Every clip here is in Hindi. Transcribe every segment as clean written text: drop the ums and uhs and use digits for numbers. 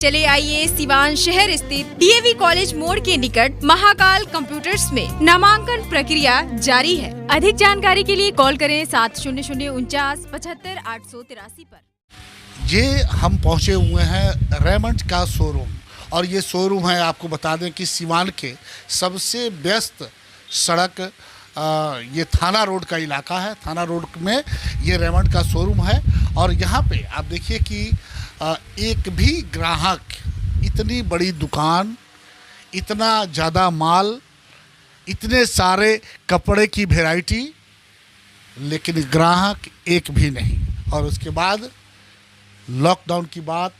चले आइए सिवान शहर स्थित डीएवी कॉलेज मोड़ के निकट महाकाल कंप्यूटर्स में नामांकन प्रक्रिया जारी है। अधिक जानकारी के लिए कॉल करें 700949 पर। ये हम पहुंचे हुए हैं रेमंड का शोरूम, और ये शोरूम है, आपको बता दें कि सिवान के सबसे व्यस्त सड़क ये थाना रोड का इलाका है। थाना रोड में ये रेमंड का शोरूम है, और यहाँ पे आप देखिए कि एक भी ग्राहक, इतनी बड़ी दुकान, इतना ज़्यादा माल, इतने सारे कपड़े की वैरायटी, लेकिन ग्राहक एक भी नहीं। और उसके बाद लॉकडाउन की बात,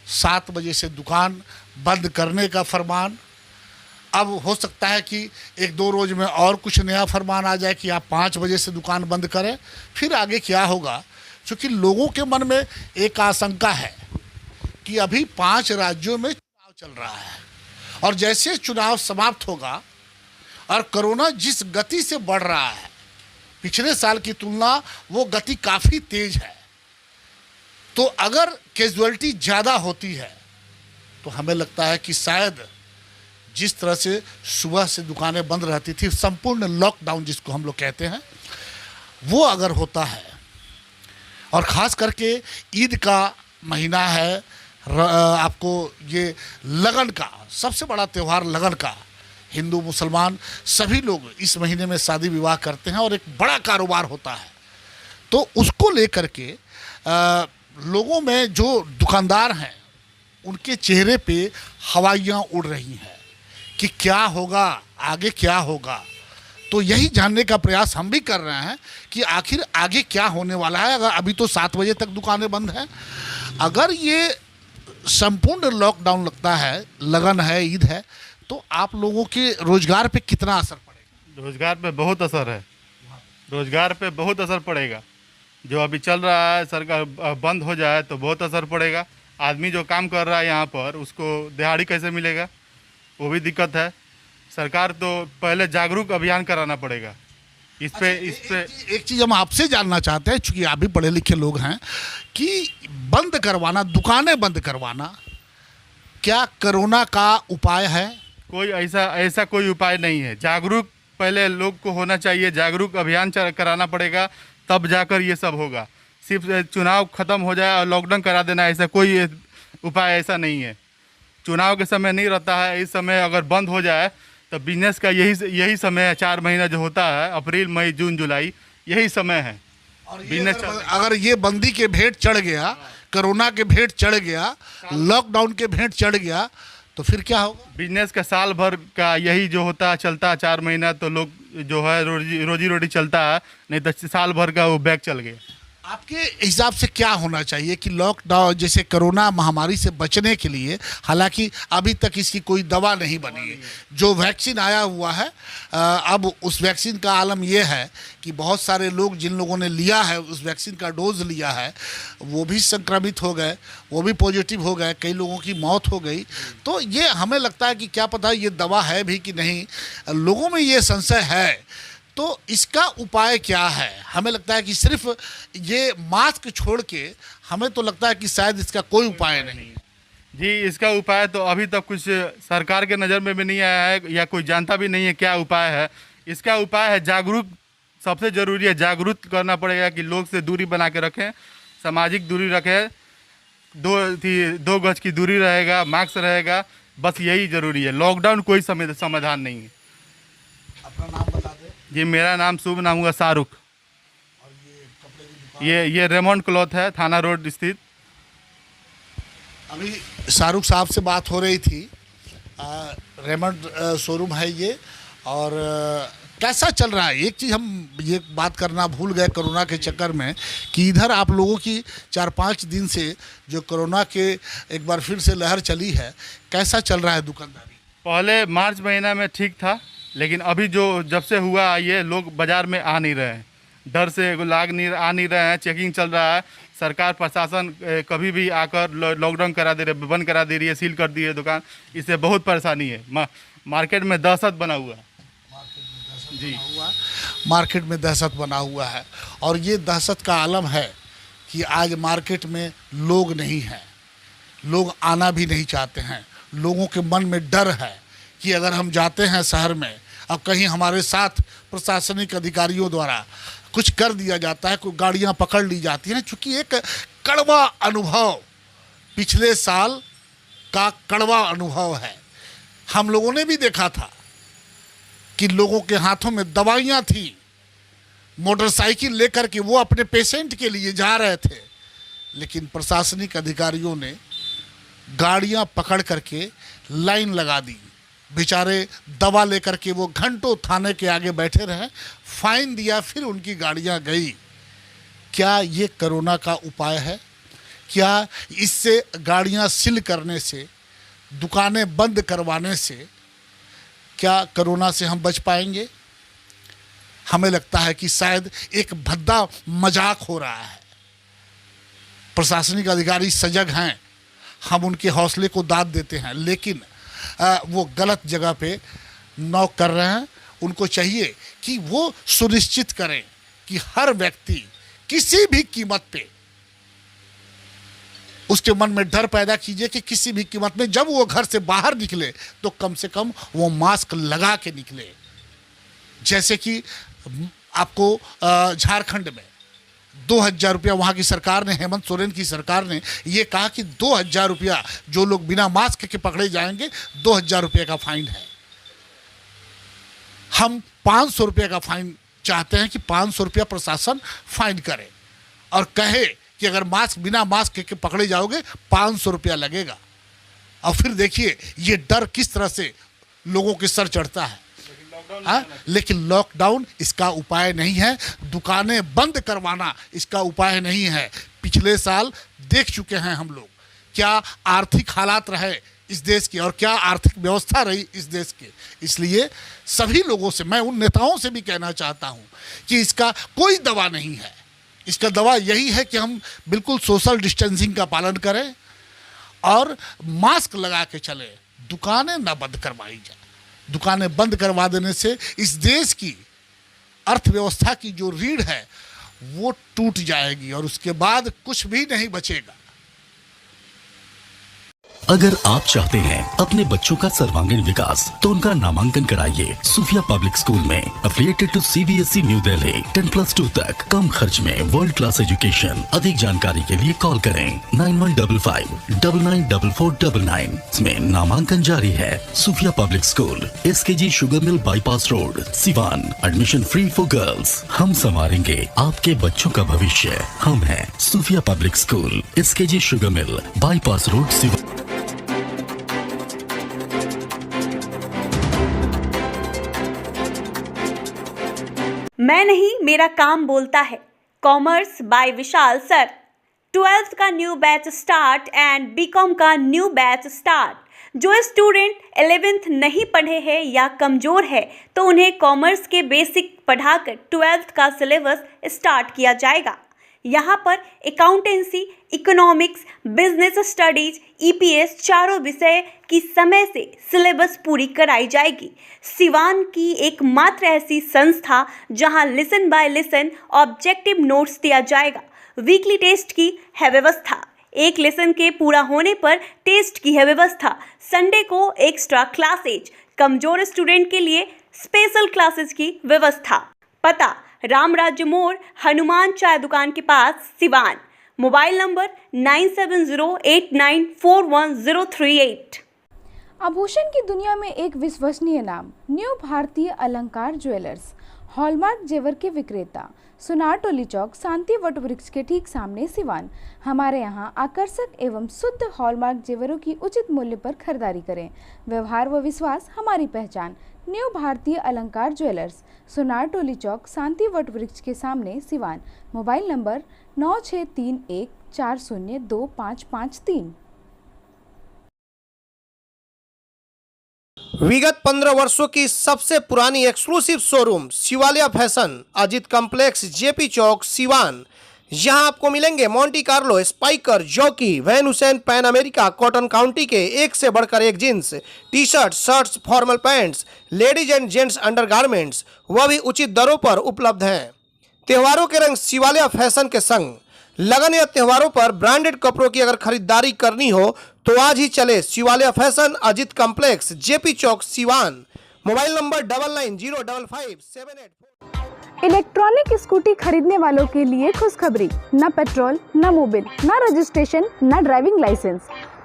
7 बजे से दुकान बंद करने का फरमान। अब हो सकता है कि 1-2 रोज में और कुछ नया फरमान आ जाए कि आप 5 बजे से दुकान बंद करें। फिर आगे क्या होगा, क्योंकि लोगों के मन में एक आशंका है कि अभी 5 राज्यों में चुनाव चल रहा है, और जैसे चुनाव समाप्त होगा और कोरोना जिस गति से बढ़ रहा है, पिछले साल की तुलना वो गति काफ़ी तेज है, तो अगर कैजुअलिटी ज़्यादा होती है तो हमें लगता है कि शायद जिस तरह से सुबह से दुकानें बंद रहती थी, संपूर्ण लॉकडाउन जिसको हम लोग कहते हैं, वो अगर होता है, और ख़ास करके ईद का महीना है, आपको ये लगन का सबसे बड़ा त्यौहार, लगन का, हिंदू मुसलमान सभी लोग इस महीने में शादी विवाह करते हैं और एक बड़ा कारोबार होता है। तो उसको लेकर के लोगों में जो दुकानदार हैं, उनके चेहरे पे हवाइयाँ उड़ रही हैं कि क्या होगा, आगे क्या होगा। तो यही जानने का प्रयास हम भी कर रहे हैं कि आखिर आगे क्या होने वाला है। अगर अभी तो 7 बजे तक दुकानें बंद हैं, अगर ये संपूर्ण लॉकडाउन लगता है, लगन है, ईद है, तो आप लोगों के रोजगार पे कितना असर पड़ेगा? रोजगार पे बहुत असर है, रोजगार पे बहुत असर पड़ेगा। जो अभी चल रहा है, सरकार बंद हो जाए तो बहुत असर पड़ेगा। आदमी जो काम कर रहा है यहाँ पर, उसको दिहाड़ी कैसे मिलेगा, वो भी दिक्कत है। सरकार तो पहले जागरूक अभियान कराना पड़ेगा इस पे। एक चीज़ हम आपसे जानना चाहते हैं, चूँकि आप भी पढ़े लिखे लोग हैं, कि बंद करवाना, दुकानें बंद करवाना, क्या कोरोना का उपाय है? कोई ऐसा कोई उपाय नहीं है। जागरूक पहले लोग को होना चाहिए, जागरूक अभियान कराना पड़ेगा, तब जाकर ये सब होगा। सिर्फ चुनाव ख़त्म हो जाए और लॉकडाउन करा देना, ऐसा कोई उपाय ऐसा नहीं है। चुनाव के समय नहीं रहता है, इस समय अगर बंद हो जाए तो बिजनेस का यही समय है। 4 महीना जो होता है, अप्रैल, मई, जून, जुलाई, यही समय है। और बिजनेस अगर ये बंदी के भेंट चढ़ गया, कोरोना के भेंट चढ़ गया, लॉकडाउन के भेंट चढ़ गया, तो फिर क्या होगा? बिजनेस का साल भर का यही जो होता है, चलता है 4 महीना, तो लोग जो है रोजी रोटी चलता है, नहीं तो साल भर का वो बैग चल गया। आपके हिसाब से क्या होना चाहिए कि लॉकडाउन जैसे कोरोना महामारी से बचने के लिए, हालांकि अभी तक इसकी कोई दवा नहीं बनी है, जो वैक्सीन आया हुआ है, अब उस वैक्सीन का आलम यह है कि बहुत सारे लोग, जिन लोगों ने लिया है, उस वैक्सीन का डोज लिया है, वो भी संक्रमित हो गए, वो भी पॉजिटिव हो गए, कई लोगों की मौत हो गई। तो ये हमें लगता है कि क्या पता ये दवा है भी कि नहीं, लोगों में ये संशय है। तो इसका उपाय क्या है? हमें लगता है कि सिर्फ ये मास्क छोड़ के, हमें तो लगता है कि शायद इसका कोई उपाय नहीं है। जी, इसका उपाय तो अभी तक कुछ सरकार के नज़र में भी नहीं आया है, या कोई जानता भी नहीं है क्या उपाय है। इसका उपाय है जागरूक, सबसे ज़रूरी है जागरूक करना पड़ेगा कि लोग से दूरी बना के रखें, सामाजिक दूरी रखें, 2 गज की दूरी रहेगा, मास्क रहेगा, बस यही ज़रूरी है। लॉकडाउन कोई समाधान नहीं है। अपना नाम बता दें। जी, मेरा नाम शुभ नाम हुआ शाहरुख। और ये कपड़े की दुकान? ये रेमंड क्लॉथ है, थाना रोड स्थित। अभी शाहरुख साहब से बात हो रही थी, रेमंड शोरूम है ये, और कैसा चल रहा है? एक चीज़ हम ये बात करना भूल गए कोरोना के चक्कर में, कि इधर आप लोगों की 4-5 दिन से जो कोरोना के एक बार फिर से लहर चली है, कैसा चल रहा है दुकानदारी? पहले मार्च महीना में ठीक था, लेकिन अभी जब से हुआ, ये लोग बाज़ार में आ नहीं रहे हैं, डर से आ नहीं रहे हैं। चेकिंग चल रहा है, सरकार प्रशासन कभी भी आकर लॉकडाउन करा दे रही है, बंद करा दे रही है, सील कर दी है दुकान। इससे बहुत परेशानी है, मार्केट में दहशत बना हुआ है। जी, मार्केट में दहशत बना हुआ है, और ये दहशत का आलम है कि आज मार्केट में लोग नहीं हैं, लोग आना भी नहीं चाहते हैं। लोगों के मन में डर है कि अगर हम जाते हैं शहर में, अब कहीं हमारे साथ प्रशासनिक अधिकारियों द्वारा कुछ कर दिया जाता है, कोई गाड़ियां पकड़ ली जाती हैं। चूँकि एक कड़वा अनुभव, पिछले साल का कड़वा अनुभव है। हम लोगों ने भी देखा था कि लोगों के हाथों में दवाइयाँ थी, मोटरसाइकिल लेकर के वो अपने पेशेंट के लिए जा रहे थे, लेकिन प्रशासनिक अधिकारियों ने गाड़ियां पकड़ करके लाइन लगा दी। बेचारे दवा लेकर के वो घंटों थाने के आगे बैठे रहे, फाइन दिया, फिर उनकी गाड़ियां गई। क्या ये कोरोना का उपाय है? क्या इससे गाड़ियां सील करने से, दुकानें बंद करवाने से क्या कोरोना से हम बच पाएंगे? हमें लगता है कि शायद एक भद्दा मजाक हो रहा है। प्रशासनिक अधिकारी सजग हैं, हम उनके हौसले को दाद देते हैं, लेकिन वो गलत जगह पे नॉक कर रहे हैं। उनको चाहिए कि वो सुनिश्चित करें कि हर व्यक्ति किसी भी कीमत पे, उसके मन में डर पैदा कीजिए कि किसी भी कीमत में जब वो घर से बाहर निकले तो कम से कम वो मास्क लगा के निकले। जैसे कि आपको झारखंड में 2000 रुपया वहाँ की सरकार ने, हेमंत सोरेन की सरकार ने ये कहा कि 2000 रुपया जो लोग बिना मास्क के पकड़े जाएंगे 2000 रुपये का फाइन है। हम 500 रुपये का फाइन चाहते हैं कि 500 रुपया प्रशासन फाइन करे और कहे कि अगर मास्क, बिना मास्क के पकड़े जाओगे 500 रुपया लगेगा। और फिर देखिए ये डर किस तरह से लोगों के सर चढ़ता है। लेकिन लॉकडाउन इसका उपाय नहीं है, दुकानें बंद करवाना इसका उपाय नहीं है। पिछले साल देख चुके हैं हम लोग क्या आर्थिक हालात रहे इस देश के और क्या आर्थिक व्यवस्था रही इस देश के। इसलिए सभी लोगों से, मैं उन नेताओं से भी कहना चाहता हूं कि इसका कोई दवा नहीं है। इसका दवा यही है कि हम बिल्कुल सोशल डिस्टेंसिंग का पालन करें और मास्क लगा के चलें। दुकानें ना बंद करवाई जाए। दुकानें बंद करवा देने से इस देश की अर्थव्यवस्था की जो रीढ़ है वो टूट जाएगी और उसके बाद कुछ भी नहीं बचेगा। अगर आप चाहते हैं अपने बच्चों का सर्वांगीण विकास तो उनका नामांकन कराइए सूफिया पब्लिक स्कूल में, affiliated to CBSE New Delhi. 10+2 तक कम खर्च में वर्ल्ड क्लास एजुकेशन। अधिक जानकारी के लिए कॉल करें 9155994499। इसमें नामांकन जारी है। Sufia public school, SKG sugar mill bypass road, Siwan. Admission free for girls. हम संवारेंगे आपके बच्चों का भविष्य। हम हैं Sufia public school, SKG sugar mill bypass road, Siwan. मैं नहीं, मेरा काम बोलता है। Commerce by Vishal sir. 12th का new batch start and B Com का न्यू बैच स्टार्ट। जो स्टूडेंट 11th नहीं पढ़े हैं या कमज़ोर है तो उन्हें कॉमर्स के बेसिक पढ़ाकर 12th का सिलेबस स्टार्ट किया जाएगा। यहाँ पर accountancy, economics, business studies, EPS चारों विषय की समय से सिलेबस पूरी कराई जाएगी। सिवान की एकमात्र ऐसी संस्था जहाँ lesson by lesson objective notes दिया जाएगा। वीकली टेस्ट की है व्यवस्था। एक लेसन के पूरा होने पर टेस्ट की है व्यवस्था। संडे को एक्स्ट्रा क्लासेज, कमजोर स्टूडेंट के लिए स्पेशल क्लासेस की व्यवस्था। पता राम राज्य मोड़, हनुमान चाय दुकान के पास, सिवान। Mobile number 9708941038। आभूषण की दुनिया में एक विश्वसनीय नाम, न्यू भारतीय अलंकार ज्वेलर्स। हॉलमार्क जेवर के विक्रेता, सुनार टोली चौक, शांति वट वृक्ष के ठीक सामने, सिवान। हमारे यहाँ आकर्षक एवं शुद्ध हॉलमार्क जेवरों की उचित मूल्य पर खरीदारी करें। व्यवहार व विश्वास हमारी पहचान। न्यू भारतीय अलंकार ज्वेलर्स, सुनार टोली चौक, शांति वट वृक्ष के सामने, सिवान। Mobile number 9631402553। विगत 15 वर्षों की सबसे पुरानी exclusive showroom Shivaliya fashion, Ajit complex, JP चौक, सिवान। यहाँ आपको मिलेंगे Monte Carlo, Spykar, Jockey, Van Heusen, Pan America, Cotton County के एक से बढ़कर एक jeans, T-shirt, shirts, formal pants, ladies and gents undergarments, वह भी उचित दरों पर उपलब्ध हैं। त्योहारों के रंग शिवालिया फैशन के संग। लगन या त्योहारों पर ब्रांडेड कपड़ों की अगर खरीदारी करनी हो तो आज ही चले Shivalaya fashion, Ajit complex, JP चौक, Siwan. Mobile number 990578। Electronic scooty खरीदने वालों के लिए खुशखबरी, न पेट्रोल, न मोबिल, न रजिस्ट्रेशन, न ड्राइविंग लाइसेंस,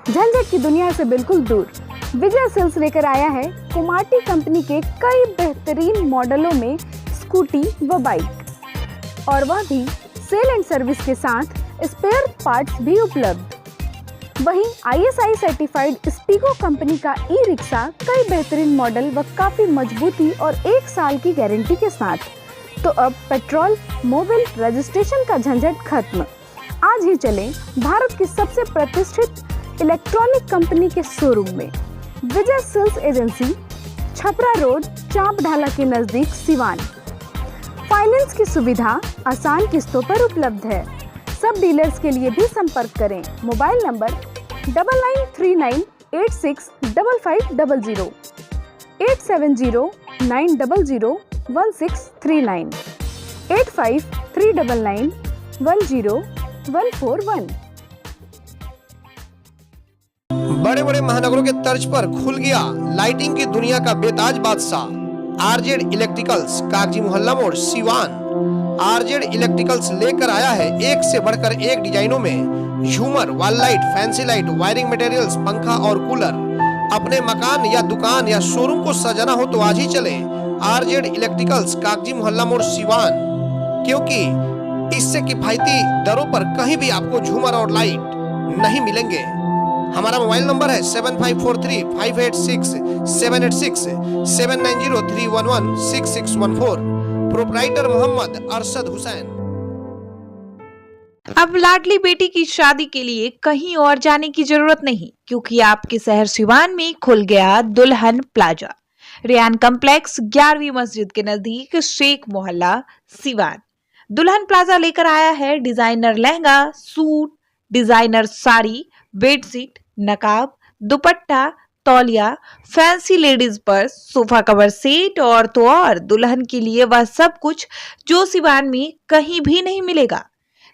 झंझट की दुनिया से बिल्कुल दूर। विजय सेल्स लेकर आया है कुमाटी कंपनी के कई बेहतरीन मॉडलों में स्कूटी व बाइक, और वह भी सेल एंड सर्विस के साथ स्पेयर पार्ट्स भी उपलब्ध। वहीं ISI सर्टिफाइड स्पीको कंपनी का ई रिक्शा कई बेहतरीन मॉडल व काफी मजबूती और 1 साल की गारंटी के साथ। तो अब पेट्रोल, मोबिल, रजिस्ट्रेशन का झंझट खत्म। आज ही चलें भारत की सबसे प्रतिष्ठित इलेक्ट्रॉनिक कंपनी के शोरूम में। विजय सेल्स एजेंसी, छपरा रोड, चांप ढाला के नजदीक, सिवान। फाइनेंस की सुविधा आसान किस्तों पर उपलब्ध है। सब डीलर्स के लिए भी संपर्क करें। Mobile number 9939865500, 8709001639, 8539910141। बड़े बड़े महानगरों के तर्ज पर खुल गया लाइटिंग की दुनिया का बेताज बादशाह RZ इलेक्ट्रिकल्स, कागजी मोहल्ला मोड़, सिवान। RZ इलेक्ट्रिकल्स लेकर आया है एक से बढ़कर एक डिजाइनों में झूमर, wall light, fancy light, wiring materials, पंखा और कूलर। अपने मकान या दुकान या शोरूम को सजाना हो तो आज ही चले RZ इलेक्ट्रिकल्स, कागजी मोहल्ला मोड़, सिवान, क्योंकि इससे किफायती दरों पर कहीं भी आपको झूमर और लाइट नहीं मिलेंगे। हमारा मोबाइल नंबर है 7543586786, 7903116614। प्रोप्राइटर मोहम्मद अरशद हुसैन। अब लाडली बेटी की शादी के लिए कहीं और जाने की जरूरत नहीं, क्योंकि आपके शहर सिवान में खुल गया दुल्हन प्लाजा। रेयान कॉम्प्लेक्स, 11वीं मस्जिद के नजदीक, शेख मोहल्ला, सिवान। दुल्हन प्लाजा लेकर आया है designer lehenga, suit, designer sari, bedsheet, नकाब, दुपट्टा, तौलिया, fancy ladies purse, sofa cover set और तो और दुल्हन के लिए वह सब कुछ जो सिवान में कहीं भी नहीं मिलेगा।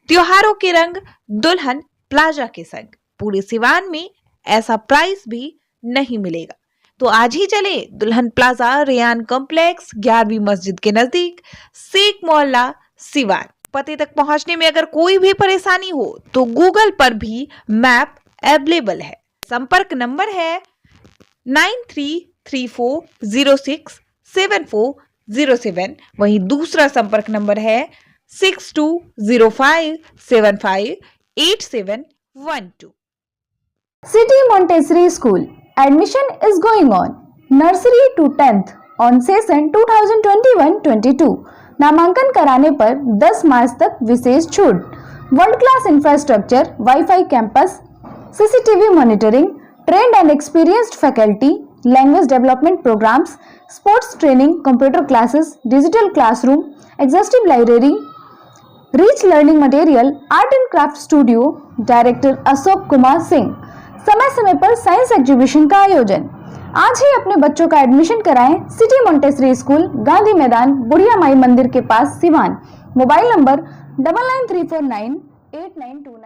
त्योहारों के रंग दुल्हन प्लाजा के संग पूरे सिवान में ऐसा प्राइस भी नहीं मिलेगा। तो आज ही चले दुल्हन प्लाजा, रेयान कॉम्प्लेक्स, 11वीं मस्जिद के नजदीक, शेख मोहल्ला, सिवान। पते तक पहुंचने में अगर कोई भी परेशानी हो तो गूगल पर भी मैप अवेलेबल है। संपर्क नंबर है 9334067407। वहीं दूसरा संपर्क नंबर है 6205758712। City Montessori School admission is going on. Nursery to 10th on session 2021-22. नामांकन कराने पर 10 मार्च तक विशेष छूट। World class infrastructure, wifi campus, CCTV monitoring, trained and experienced faculty, language development programmes, sports training, computer classes, digital classroom, exhaustive library, rich learning material, art and craft studio. Director Ashok Kumar Singh. समय समय पर साइंस एग्जीबिशन का आयोजन। आज ही अपने बच्चों का एडमिशन कराएं सिटी मोंटेसरी स्कूल, गांधी मैदान, बुढ़िया माई मंदिर के पास, सिवान। Mobile number 99349892